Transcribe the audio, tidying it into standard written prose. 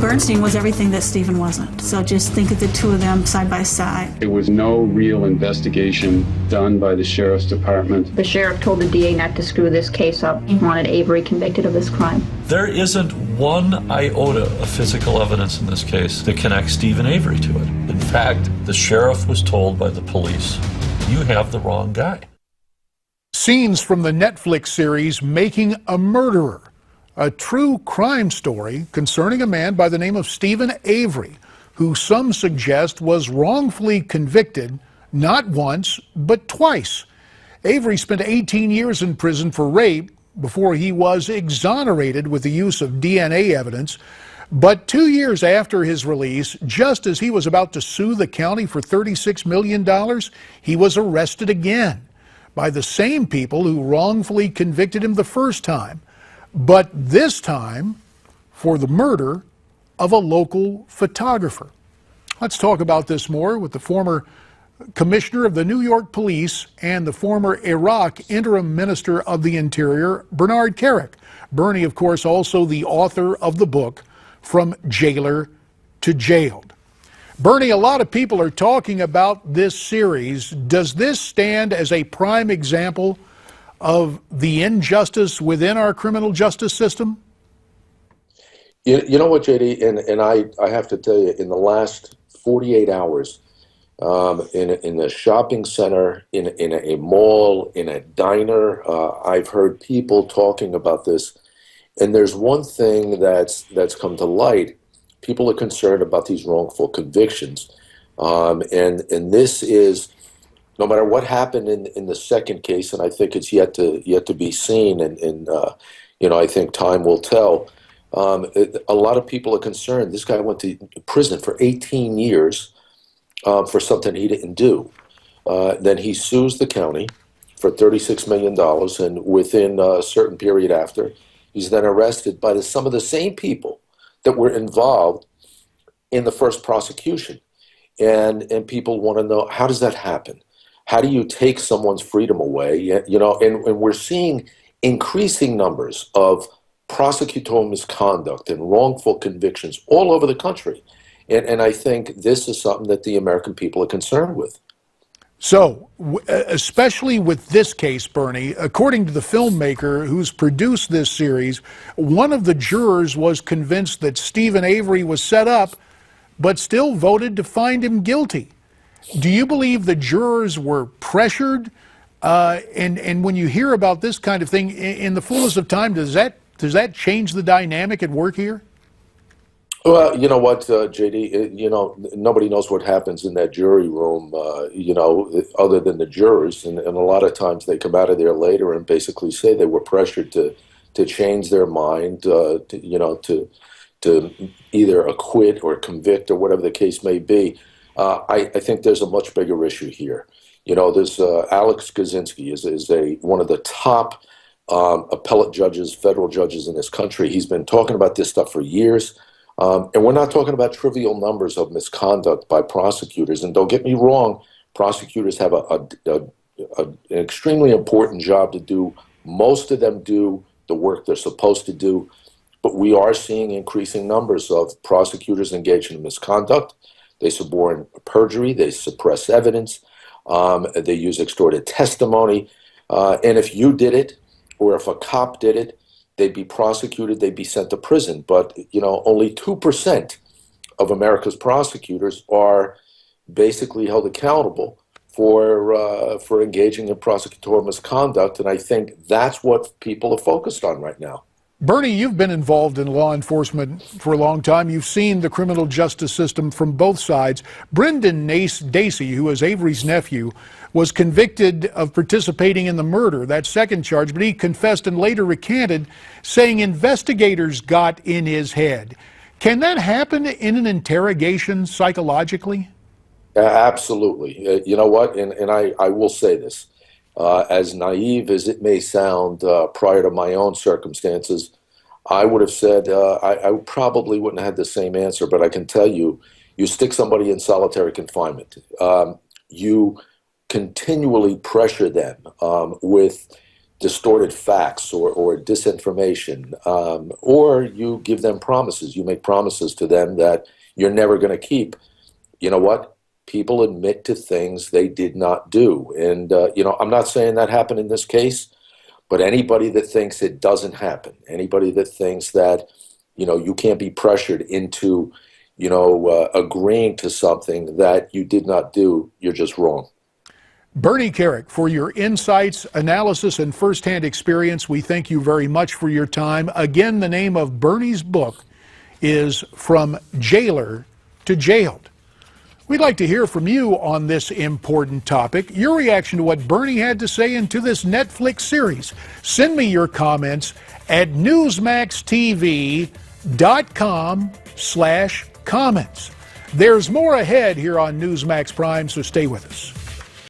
Bernstein was everything that Stephen wasn't. So just think of the two of them side by side. There was no real investigation done by the Sheriff's Department. The sheriff told the DA not to screw this case up. He wanted Avery convicted of this crime. There isn't one iota of physical evidence in this case that connects Stephen Avery to it. In fact, the sheriff was told by the police, you have the wrong guy. Scenes from the Netflix series Making a Murderer, a true crime story concerning a man by the name of Stephen Avery, who some suggest was wrongfully convicted not once, but twice. Avery spent 18 years in prison for rape before he was exonerated with the use of DNA evidence. But 2 years after his release, just as he was about to sue the county for $36 million, he was arrested again by the same people who wrongfully convicted him the first time, but this time for the murder of a local photographer. Let's talk about this more with the former commissioner of the New York Police and the former Iraq interim minister of the Interior, Bernard Kerik. Bernie, of course, also the author of the book, From Jailer to Jailed. Bernie, a lot of people are talking about this series. Does this stand as a prime example of the injustice within our criminal justice system? You know what, JD, and I have to tell you, in the last 48 hours, in a shopping center, in a mall, in a diner, I've heard people talking about this. And there's one thing that's come to light. People are concerned about these wrongful convictions. And this is, no matter what happened in the second case, and I think it's yet to be seen, and I think time will tell. A lot of people are concerned. This guy went to prison for 18 years for something he didn't do. Then he sues the county for $36 million, and within a certain period after, he's then arrested by some of the same people that were involved in the first prosecution. And people want to know, how does that happen? How do you take someone's freedom away? And we're seeing increasing numbers of prosecutorial misconduct and wrongful convictions all over the country. And I think this is something that the American people are concerned with. So, especially with this case, Bernie, according to the filmmaker who's produced this series, one of the jurors was convinced that Stephen Avery was set up, but still voted to find him guilty. Do you believe the jurors were pressured? And when you hear about this kind of thing, in the fullness of time, does that change the dynamic at work here? Well, you know what, JD, nobody knows what happens in that jury room, other than the jurors. And a lot of times they come out of there later and basically say they were pressured to change their mind, to either acquit or convict or whatever the case may be. I think there's a much bigger issue here. There's Alex Kaczynski is one of the top appellate judges, federal judges in this country. He's been talking about this stuff for years. And we're not talking about trivial numbers of misconduct by prosecutors. And don't get me wrong, prosecutors have an extremely important job to do. Most of them do the work they're supposed to do. But we are seeing increasing numbers of prosecutors engaged in misconduct. They suborn perjury. They suppress evidence. They use extorted testimony. And if you did it, or if a cop did it, they'd be prosecuted, they'd be sent to prison. But, only 2% of America's prosecutors are basically held accountable for engaging in prosecutorial misconduct. And I think that's what people are focused on right now. Bernie, you've been involved in law enforcement for a long time. You've seen the criminal justice system from both sides. Brendan Daisey, who is Avery's nephew, was convicted of participating in the murder, that second charge, but he confessed and later recanted, saying investigators got in his head. Can that happen in an interrogation psychologically? Absolutely. You know what? And I will say this. As naive as it may sound, prior to my own circumstances, I would have said I probably wouldn't have had the same answer, but I can tell you, you stick somebody in solitary confinement. You continually pressure them with distorted facts or disinformation, or you give them promises. You make promises to them that you're never going to keep. You know what? People admit to things they did not do. And, I'm not saying that happened in this case, but anybody that thinks it doesn't happen, anybody that thinks that, you can't be pressured into, agreeing to something that you did not do, you're just wrong. Bernie Kerik, for your insights, analysis, and firsthand experience, we thank you very much for your time. Again, the name of Bernie's book is From Jailer to Jailed. We'd like to hear from you on this important topic, your reaction to what Bernie had to say and to this Netflix series. Send me your comments at newsmaxtv.com/comments. There's more ahead here on Newsmax Prime, so stay with us.